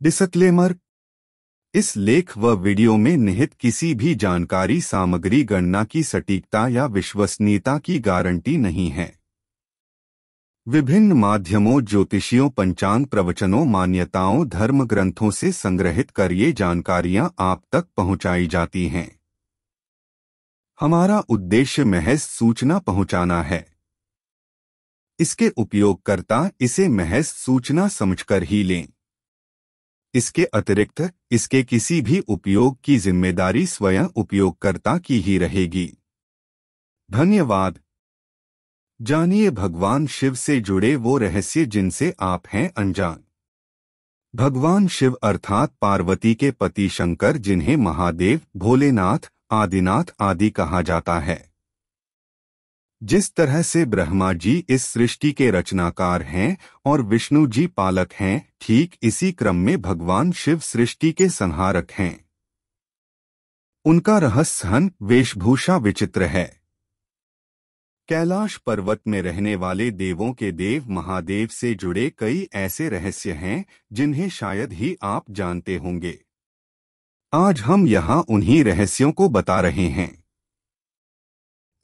Disclaimer. इस लेख व वीडियो में निहित किसी भी जानकारी सामग्री गणना की सटीकता या विश्वसनीयता की गारंटी नहीं है। विभिन्न माध्यमों, ज्योतिषियों, पंचांग, प्रवचनों, मान्यताओं, धर्म ग्रंथों से संग्रहित कर ये जानकारियां आप तक पहुंचाई जाती हैं। हमारा उद्देश्य महज सूचना पहुंचाना है। इसके उपयोगकर्ता इसे महज सूचना समझकर ही लें। इसके अतिरिक्त इसके किसी भी उपयोग की जिम्मेदारी स्वयं उपयोगकर्ता की ही रहेगी। धन्यवाद। जानिए भगवान शिव से जुड़े वो रहस्य जिनसे आप हैं अनजान। भगवान शिव अर्थात पार्वती के पति शंकर, जिन्हें महादेव, भोलेनाथ, आदिनाथ आदि कहा जाता है। जिस तरह से ब्रह्मा जी इस सृष्टि के रचनाकार हैं और विष्णु जी पालक हैं, ठीक इसी क्रम में भगवान शिव सृष्टि के संहारक हैं। उनका रहस्यहन वेशभूषा विचित्र है। कैलाश पर्वत में रहने वाले देवों के देव महादेव से जुड़े कई ऐसे रहस्य हैं जिन्हें शायद ही आप जानते होंगे। आज हम यहाँ उन्हीं रहस्यों को बता रहे हैं।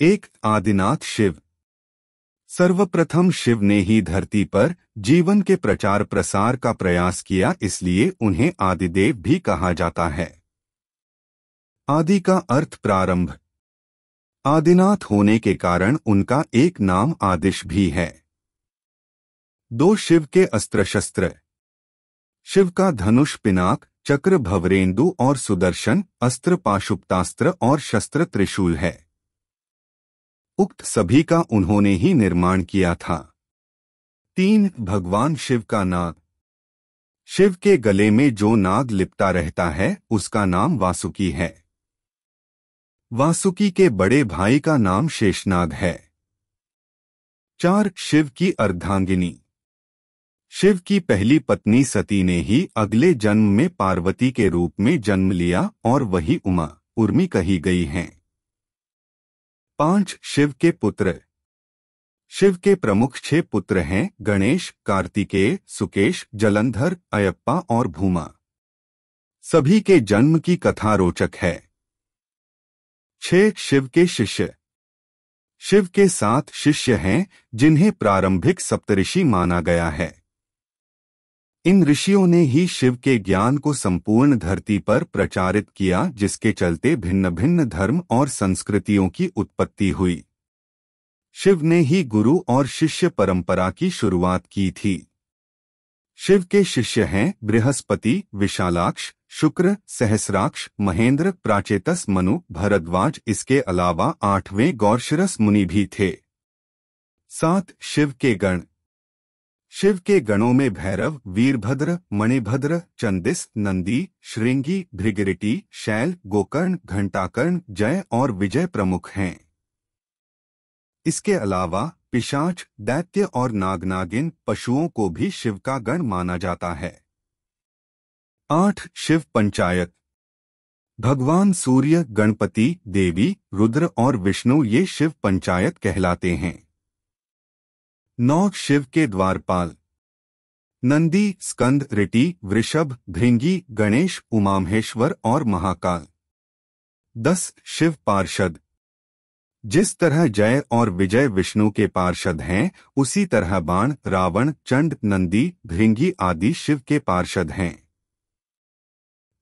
1. आदिनाथ शिव। सर्वप्रथम शिव ने ही धरती पर जीवन के प्रचार प्रसार का प्रयास किया, इसलिए उन्हें आदिदेव भी कहा जाता है। आदि का अर्थ प्रारंभ। आदिनाथ होने के कारण उनका एक नाम आदिश भी है। 2. शिव के अस्त्र शस्त्र। शिव का धनुष, पिनाक, चक्र, भवरेंदु और सुदर्शन अस्त्र, पाशुपतास्त्र और शस्त्र त्रिशूल है। उक्त सभी का उन्होंने ही निर्माण किया था। 3. भगवान शिव का नाग। शिव के गले में जो नाग लिपटा रहता है उसका नाम वासुकी है। वासुकी के बड़े भाई का नाम शेषनाग है। 4. शिव की अर्धांगिनी। शिव की पहली पत्नी सती ने ही अगले जन्म में पार्वती के रूप में जन्म लिया और वही उमा, उर्मी कही गई हैं। 5. शिव के पुत्र। शिव के प्रमुख 6 पुत्र हैं: गणेश, कार्तिकेय, सुकेश, जलंधर, अयप्पा और भूमा। सभी के जन्म की कथा रोचक है। 6. शिव के शिष्य। शिव के 7 शिष्य हैं जिन्हें प्रारंभिक सप्तऋषि माना गया है। इन ऋषियों ने ही शिव के ज्ञान को संपूर्ण धरती पर प्रचारित किया, जिसके चलते भिन्न भिन्न धर्म और संस्कृतियों की उत्पत्ति हुई। शिव ने ही गुरु और शिष्य परंपरा की शुरुआत की थी। शिव के शिष्य हैं बृहस्पति, विशालाक्ष, शुक्र, सहस्राक्ष, महेंद्र, प्राचेतस, मनु, भरद्वाज। इसके अलावा 8वें गौरशिरस मुनि भी थे। 7. शिव के गण। शिव के गणों में भैरव, वीरभद्र, मणिभद्र, चंदिस, नंदी, श्रृंगी, भृगरिटी, शैल, गोकर्ण, घंटाकर्ण, जय और विजय प्रमुख हैं। इसके अलावा पिशाच, दैत्य और नागनागिन पशुओं को भी शिव का गण माना जाता है। 8. शिव पंचायत। भगवान सूर्य, गणपति, देवी, रुद्र और विष्णु ये शिव पंचायत कहलाते हैं। 9. शिव के द्वारपाल। नंदी, स्कंद, ऋटि, वृषभ, भृंगी, गणेश, उमामहेश्वर और महाकाल। 10. शिव पार्षद। जिस तरह जय और विजय विष्णु के पार्षद हैं, उसी तरह बाण, रावण, चंड, नंदी, भृंगी आदि शिव के पार्षद हैं।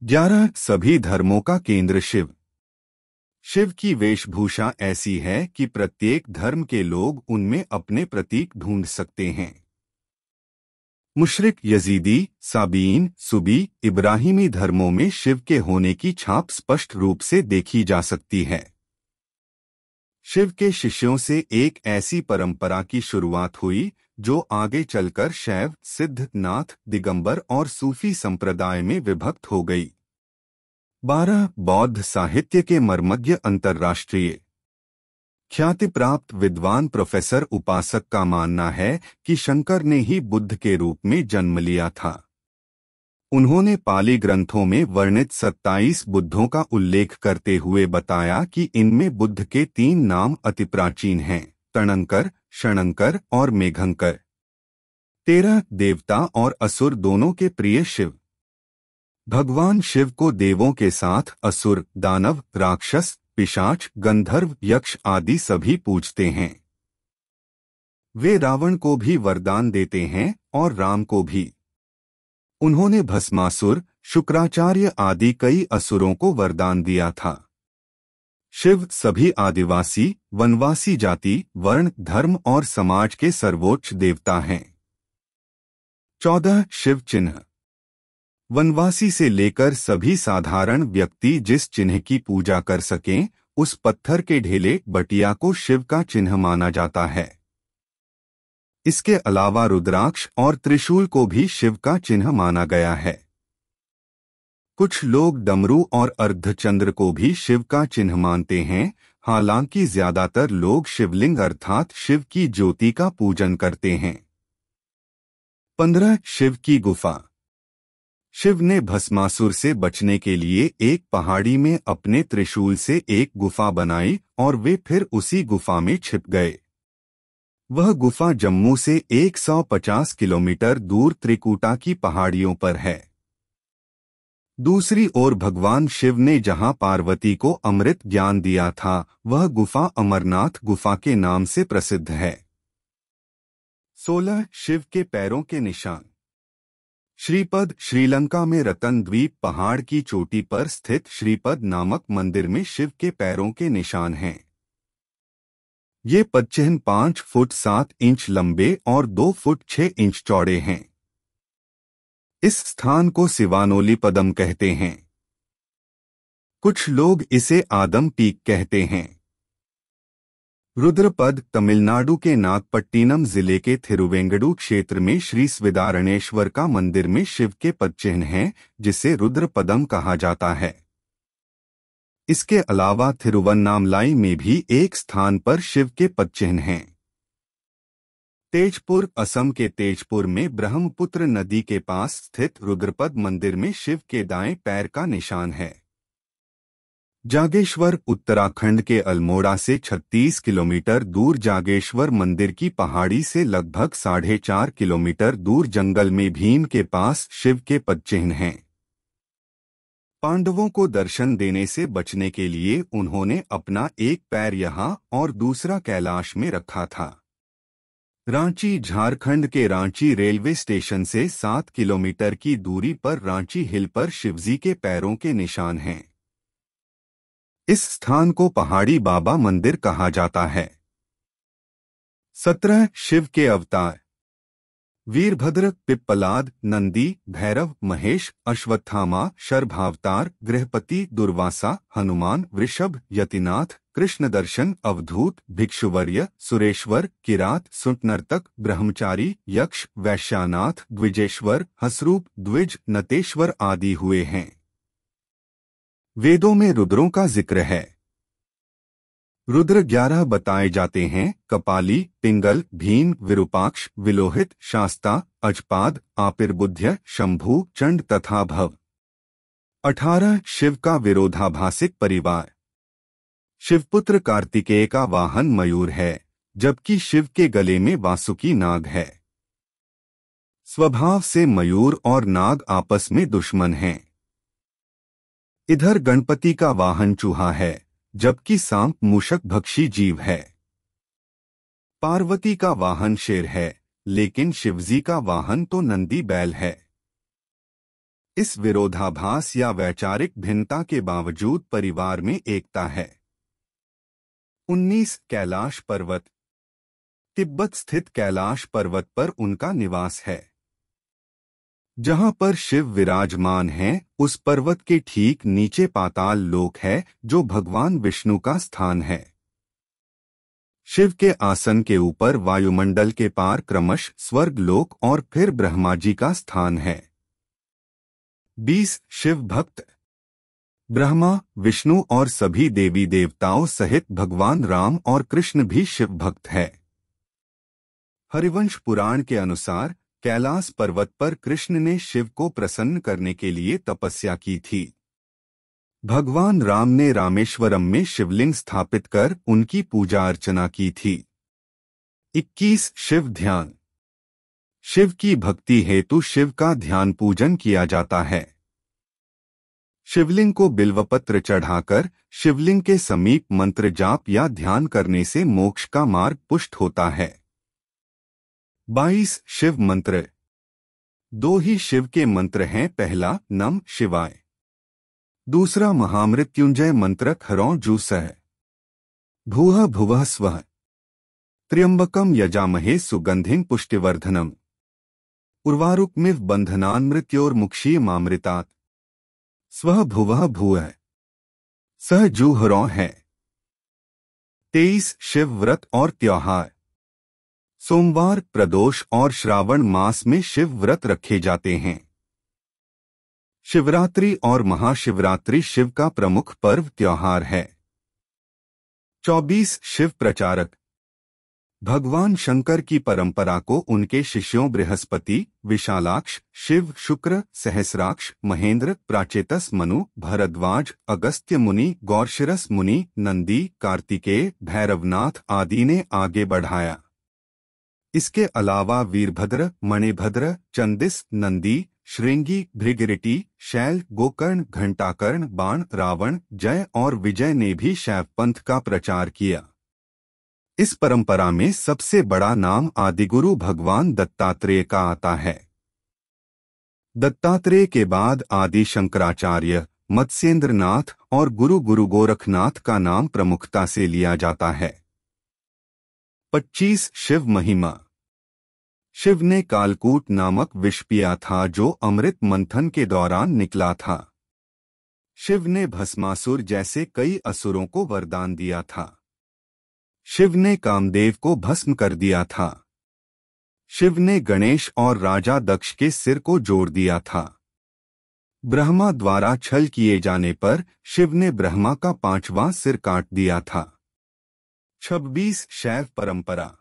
11. सभी धर्मों का केंद्र शिव। शिव की वेशभूषा ऐसी है कि प्रत्येक धर्म के लोग उनमें अपने प्रतीक ढूंढ सकते हैं। मुशरिक, यजीदी, साबीन, सुबी, इब्राहिमी धर्मों में शिव के होने की छाप स्पष्ट रूप से देखी जा सकती है। शिव के शिष्यों से एक ऐसी परंपरा की शुरुआत हुई जो आगे चलकर शैव, सिद्ध, नाथ, दिगंबर और सूफी संप्रदाय में विभक्त हो गई। 12. बौद्ध साहित्य के मर्मज्ञ अंतर्राष्ट्रीय ख्याति प्राप्त विद्वान प्रोफेसर उपासक का मानना है कि शंकर ने ही बुद्ध के रूप में जन्म लिया था। उन्होंने पाली ग्रंथों में वर्णित 27 बुद्धों का उल्लेख करते हुए बताया कि इनमें बुद्ध के 3 नाम अति प्राचीन हैं: तणंकर, शणंकर और मेघंकर। 13. देवता और असुर दोनों के प्रिय शिव। भगवान शिव को देवों के साथ असुर, दानव, राक्षस, पिशाच, गंधर्व, यक्ष आदि सभी पूजते हैं। वे रावण को भी वरदान देते हैं और राम को भी। उन्होंने भस्मासुर, शुक्राचार्य आदि कई असुरों को वरदान दिया था। शिव सभी आदिवासी, वनवासी जाति, वर्ण, धर्म और समाज के सर्वोच्च देवता हैं। 14 शिव चिन्ह। वनवासी से लेकर सभी साधारण व्यक्ति जिस चिन्ह की पूजा कर सकें, उस पत्थर के ढेले बटिया को शिव का चिन्ह माना जाता है। इसके अलावा रुद्राक्ष और त्रिशूल को भी शिव का चिन्ह माना गया है। कुछ लोग डमरू और अर्धचंद्र को भी शिव का चिन्ह मानते हैं, हालांकि ज्यादातर लोग शिवलिंग अर्थात शिव की ज्योति का पूजन करते हैं। 15 शिव की गुफा। शिव ने भस्मासुर से बचने के लिए एक पहाड़ी में अपने त्रिशूल से एक गुफा बनाई और वे फिर उसी गुफा में छिप गए। वह गुफा जम्मू से 150 किलोमीटर दूर त्रिकुटा की पहाड़ियों पर है। दूसरी ओर भगवान शिव ने जहां पार्वती को अमृत ज्ञान दिया था, वह गुफा अमरनाथ गुफा के नाम से प्रसिद्ध है। 16 शिव के पैरों के निशान। श्रीपद श्रीलंका में रतन द्वीप पहाड़ की चोटी पर स्थित श्रीपद नामक मंदिर में शिव के पैरों के निशान हैं। ये पदचिह्न 5 फुट 7 इंच लंबे और 2 फुट 6 इंच चौड़े हैं। इस स्थान को सिवानोली पदम कहते हैं। कुछ लोग इसे आदम पीक कहते हैं। रुद्रपद तमिलनाडु के नागपट्टिनम जिले के थिरुवेंगडू क्षेत्र में श्री स्विदारणेश्वर का मंदिर में शिव के पदचिह्न हैं, जिसे रुद्रपदम कहा जाता है। इसके अलावा थिरुवन्नामलाई में भी एक स्थान पर शिव के पदचिह्न हैं। तेजपुर असम के तेजपुर में ब्रह्मपुत्र नदी के पास स्थित रुद्रपद मंदिर में शिव के दाएं पैर का निशान है। जागेश्वर उत्तराखंड के अल्मोड़ा से 36 किलोमीटर दूर जागेश्वर मंदिर की पहाड़ी से लगभग 4.5 किलोमीटर दूर जंगल में भीम के पास शिव के पदचिह्न हैं। पांडवों को दर्शन देने से बचने के लिए उन्होंने अपना एक पैर यहाँ और दूसरा कैलाश में रखा था। रांची झारखंड के रांची रेलवे स्टेशन से 7 किलोमीटर की दूरी पर रांची हिल पर शिवजी के पैरों के निशान हैं। इस स्थान को पहाड़ी बाबा मंदिर कहा जाता है। 17 शिव के अवतार। वीरभद्र, पिप्पलाद, नंदी, भैरव, महेश, अश्वत्थामा, शर्भावतार, गृहपति, दुर्वासा, हनुमान, वृषभ, यतिनाथ, कृष्णदर्शन, अवधूत, भिक्षुवर्य, सुरेश्वर, किरात, सुंटनर्तक, ब्रह्मचारी, यक्ष, वैश्यानाथ, द्विजेश्वर, हसरूप, द्विज, नतेश्वर आदि हुए हैं। वेदों में रुद्रों का जिक्र है। रुद्र 11 बताए जाते हैं: कपाली, पिंगल, भीम, विरूपाक्ष, विलोहित, शास्ता, अजपाद, आपिर्बुध्य, शंभु, चंड तथा भव। 18 शिव का विरोधाभासिक परिवार। शिवपुत्र कार्तिकेय का वाहन मयूर है, जबकि शिव के गले में वासुकी नाग है। स्वभाव से मयूर और नाग आपस में दुश्मन हैं। इधर गणपति का वाहन चूहा है, जबकि सांप मूषक भक्षी जीव है। पार्वती का वाहन शेर है, लेकिन शिवजी का वाहन तो नंदी बैल है। इस विरोधाभास या वैचारिक भिन्नता के बावजूद परिवार में एकता है। 19 कैलाश पर्वत। तिब्बत स्थित कैलाश पर्वत पर उनका निवास है। जहां पर शिव विराजमान हैं, उस पर्वत के ठीक नीचे पाताल लोक है, जो भगवान विष्णु का स्थान है। शिव के आसन के ऊपर वायुमंडल के पार क्रमश स्वर्ग लोक और फिर ब्रह्मा जी का स्थान है। 20 शिव भक्त। ब्रह्मा, विष्णु और सभी देवी देवताओं सहित भगवान राम और कृष्ण भी शिव भक्त है। हरिवंश पुराण के अनुसार कैलाश पर्वत पर कृष्ण ने शिव को प्रसन्न करने के लिए तपस्या की थी। भगवान राम ने रामेश्वरम में शिवलिंग स्थापित कर उनकी पूजा अर्चना की थी। 21 शिव ध्यान। शिव की भक्ति हेतु शिव का ध्यान पूजन किया जाता है। शिवलिंग को बिल्वपत्र चढ़ाकर शिवलिंग के समीप मंत्र जाप या ध्यान करने से मोक्ष का मार्ग पुष्ट होता है। 22 शिव मंत्र। 2 ही शिव के मंत्र हैं। पहला नम शिवाय, दूसरा महामृत्युंजय मंत्र हरौ जूसह भूः भुवः स्वः त्र्यंबकम यजामहे सुगंधिं पुष्टिवर्धनम उर्वारुकमिव बंधनान् मृत्योर्मुक्षीयमामृतात् स्वः भुवः भूः सह जूहरौ है। 23 शिव व्रत और त्योहार। सोमवार, प्रदोष और श्रावण मास में शिव व्रत रखे जाते हैं। शिवरात्रि और महाशिवरात्रि शिव का प्रमुख पर्व त्योहार है। 24 शिव प्रचारक। भगवान शंकर की परंपरा को उनके शिष्यों बृहस्पति, विशालाक्ष, शिव, शुक्र, सहस्राक्ष, महेंद्र, प्राचेतस मनु, भरद्वाज, अगस्त्य मुनि, गौरशिरस मुनि, नंदी, कार्तिकेय, भैरवनाथ आदि ने आगे बढ़ाया। इसके अलावा वीरभद्र, मणिभद्र, चंदिस, नंदी, श्रृंगी, भृगरिटी, शैल, गोकर्ण, घंटाकर्ण, बाण, रावण, जय और विजय ने भी शैव पंथ का प्रचार किया। इस परंपरा में सबसे बड़ा नाम आदिगुरु भगवान दत्तात्रेय का आता है। दत्तात्रेय के बाद आदि शंकराचार्य, मत्स्येंद्रनाथ और गुरु गोरखनाथ का नाम प्रमुखता से लिया जाता है। 25 शिव महिमा। शिव ने कालकूट नामक विष पिया था जो अमृत मंथन के दौरान निकला था। शिव ने भस्मासुर जैसे कई असुरों को वरदान दिया था। शिव ने कामदेव को भस्म कर दिया था। शिव ने गणेश और राजा दक्ष के सिर को जोड़ दिया था। ब्रह्मा द्वारा छल किए जाने पर शिव ने ब्रह्मा का 5वां सिर काट दिया था। 26 शैव परंपरा।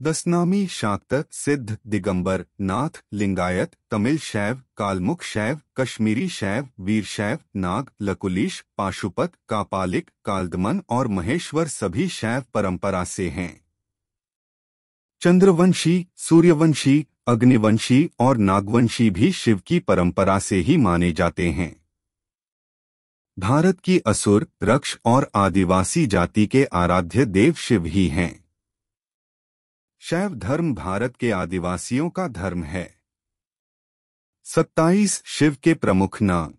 दशनामी, शाक्त, सिद्ध, दिगंबर, नाथ, लिंगायत, तमिल शैव, कालमुख शैव, कश्मीरी शैव, वीर शैव, नाग, लकुलिश, पाशुपत, कापालिक, कालदमन और महेश्वर सभी शैव परंपरा से हैं। चंद्रवंशी, सूर्यवंशी, अग्निवंशी और नागवंशी भी शिव की परंपरा से ही माने जाते हैं। भारत की असुर, रक्ष और आदिवासी जाति के आराध्य देव शिव ही हैं। शैव धर्म भारत के आदिवासियों का धर्म है। 27 शिव के प्रमुख नाम।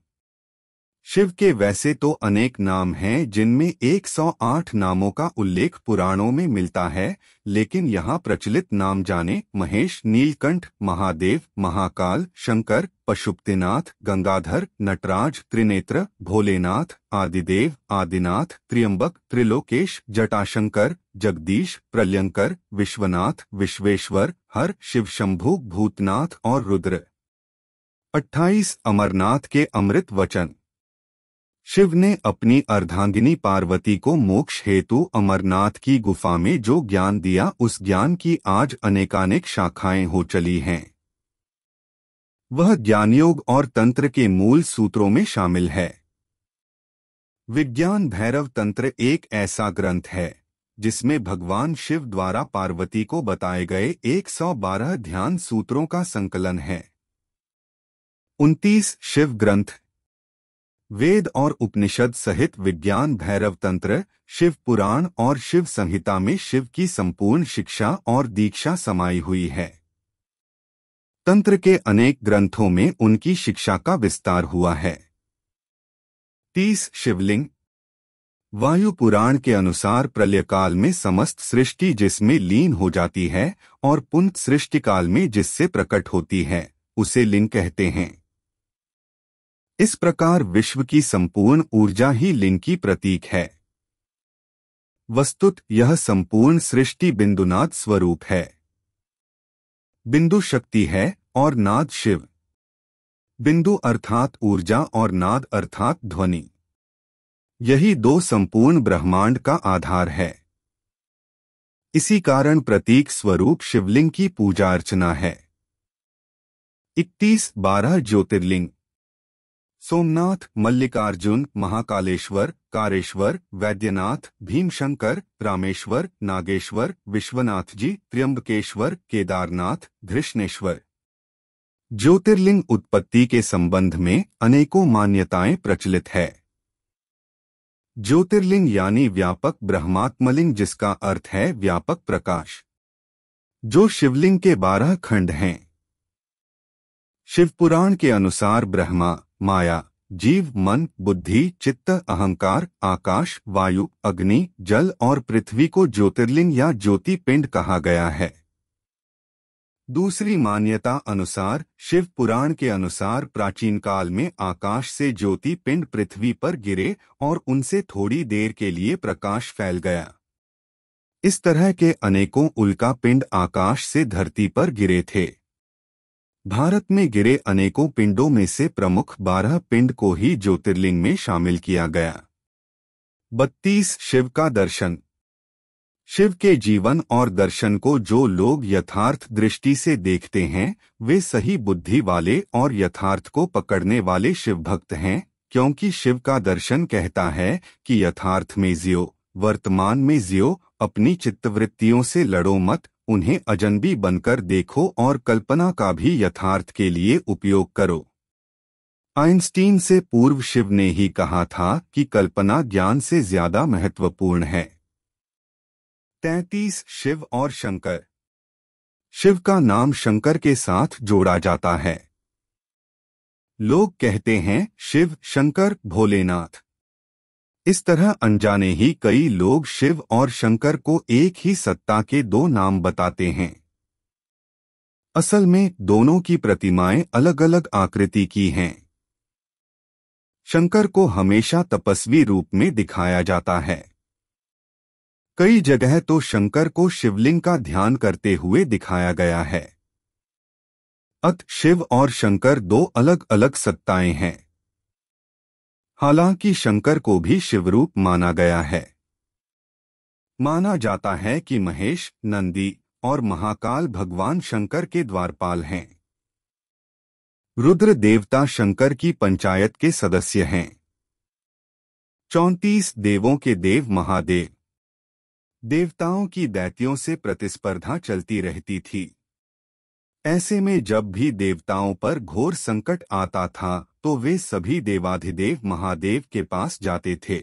शिव के वैसे तो अनेक नाम हैं जिनमें 108 नामों का उल्लेख पुराणों में मिलता है, लेकिन यहाँ प्रचलित नाम जाने महेश, नीलकंठ, महादेव, महाकाल, शंकर, पशुपतिनाथ, गंगाधर, नटराज, त्रिनेत्र, भोलेनाथ, आदिदेव, आदिनाथ, त्र्यंबक, त्रिलोकेश, जटाशंकर, जगदीश, प्रलयंकर, विश्वनाथ, विश्वेश्वर, हर, शिवशंभु, भूतनाथ और रुद्र। 28 अमरनाथ के अमृत वचन। शिव ने अपनी अर्धांगिनी पार्वती को मोक्ष हेतु अमरनाथ की गुफा में जो ज्ञान दिया, उस ज्ञान की आज अनेकानेक शाखाएं हो चली हैं। वह ज्ञानयोग और तंत्र के मूल सूत्रों में शामिल है। विज्ञान भैरव तंत्र एक ऐसा ग्रंथ है जिसमें भगवान शिव द्वारा पार्वती को बताए गए 112 ध्यान सूत्रों का संकलन है। 29 शिव ग्रंथ। वेद और उपनिषद सहित विज्ञान भैरव तंत्र, शिव पुराण और शिव संहिता में शिव की संपूर्ण शिक्षा और दीक्षा समाई हुई है। तंत्र के अनेक ग्रंथों में उनकी शिक्षा का विस्तार हुआ है। 30 शिवलिंग। वायु पुराण के अनुसार प्रलयकाल में समस्त सृष्टि जिसमें लीन हो जाती है और पुनः सृष्टिकाल में जिससे प्रकट होती है, उसे लिंग कहते हैं। इस प्रकार विश्व की संपूर्ण ऊर्जा ही लिंग की प्रतीक है। वस्तुत यह संपूर्ण सृष्टि बिंदुनाद स्वरूप है। बिंदु शक्ति है और नाद शिव। बिंदु अर्थात ऊर्जा और नाद अर्थात ध्वनि। यही दो संपूर्ण ब्रह्मांड का आधार है। इसी कारण प्रतीक स्वरूप शिवलिंग की पूजा अर्चना है। 31-12 ज्योतिर्लिंग। सोमनाथ, मल्लिकार्जुन, महाकालेश्वर, कारेश्वर, वैद्यनाथ, भीमशंकर, रामेश्वर, नागेश्वर, विश्वनाथ जी, त्र्यंबकेश्वर, केदारनाथ, धृष्णेश्वर। ज्योतिर्लिंग उत्पत्ति के संबंध में अनेकों मान्यताएं प्रचलित है। ज्योतिर्लिंग यानी व्यापक ब्रह्मात्मलिंग, जिसका अर्थ है व्यापक प्रकाश, जो शिवलिंग के 12 खंड हैं। शिवपुराण के अनुसार ब्रह्मा, माया, जीव, मन, बुद्धि, चित्त, अहंकार, आकाश, वायु, अग्नि, जल और पृथ्वी को ज्योतिर्लिंग या ज्योति पिंड कहा गया है। दूसरी मान्यता अनुसार शिव पुराण के अनुसार प्राचीन काल में आकाश से ज्योति पिंड पृथ्वी पर गिरे और उनसे थोड़ी देर के लिए प्रकाश फैल गया। इस तरह के अनेकों उल्का पिंड आकाश से धरती पर गिरे थे। भारत में गिरे अनेकों पिंडों में से प्रमुख 12 पिंड को ही ज्योतिर्लिंग में शामिल किया गया। 32 शिव का दर्शन। शिव के जीवन और दर्शन को जो लोग यथार्थ दृष्टि से देखते हैं, वे सही बुद्धि वाले और यथार्थ को पकड़ने वाले शिव भक्त हैं, क्योंकि शिव का दर्शन कहता है कि यथार्थ में जियो, वर्तमान में जियो, अपनी चित्तवृत्तियों से लड़ो मत, उन्हें अजनबी बनकर देखो और कल्पना का भी यथार्थ के लिए उपयोग करो। आइंस्टीन से पूर्व शिव ने ही कहा था कि कल्पना ज्ञान से ज्यादा महत्वपूर्ण है। 33 शिव और शंकर। शिव का नाम शंकर के साथ जोड़ा जाता है। लोग कहते हैं शिव, शंकर, भोलेनाथ। इस तरह अनजाने ही कई लोग शिव और शंकर को एक ही सत्ता के 2 नाम बताते हैं। असल में दोनों की प्रतिमाएं अलग अलग आकृति की हैं। शंकर को हमेशा तपस्वी रूप में दिखाया जाता है। कई जगह तो शंकर को शिवलिंग का ध्यान करते हुए दिखाया गया है। शिव और शंकर 2 अलग अलग सत्ताएं हैं। हालांकि शंकर को भी शिवरूप माना गया है। माना जाता है कि महेश, नंदी और महाकाल भगवान शंकर के द्वारपाल हैं। रुद्र देवता शंकर की पंचायत के सदस्य हैं। 34 देवों के देव महादेव। देवताओं की दैत्यों से प्रतिस्पर्धा चलती रहती थी। ऐसे में जब भी देवताओं पर घोर संकट आता था तो वे सभी देवाधिदेव महादेव के पास जाते थे।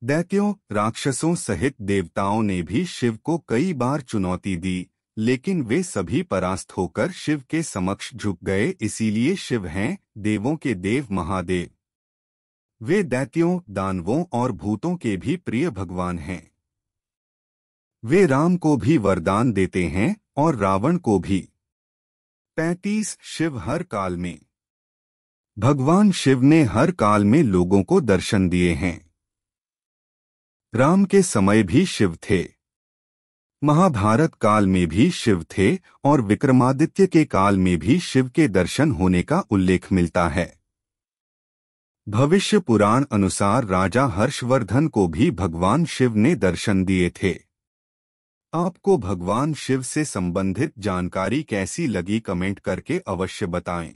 दैत्यों, राक्षसों सहित देवताओं ने भी शिव को कई बार चुनौती दी, लेकिन वे सभी परास्त होकर शिव के समक्ष झुक गए। इसीलिए शिव हैं देवों के देव महादेव। वे दैत्यों, दानवों और भूतों के भी प्रिय भगवान हैं। वे राम को भी वरदान देते हैं और रावण को भी। 35 शिव हर काल में। भगवान शिव ने हर काल में लोगों को दर्शन दिए हैं। राम के समय भी शिव थे, महाभारत काल में भी शिव थे और विक्रमादित्य के काल में भी शिव के दर्शन होने का उल्लेख मिलता है। भविष्य पुराण अनुसार राजा हर्षवर्धन को भी भगवान शिव ने दर्शन दिए थे। आपको भगवान शिव से संबंधित जानकारी कैसी लगी, कमेंट करके अवश्य बताएं।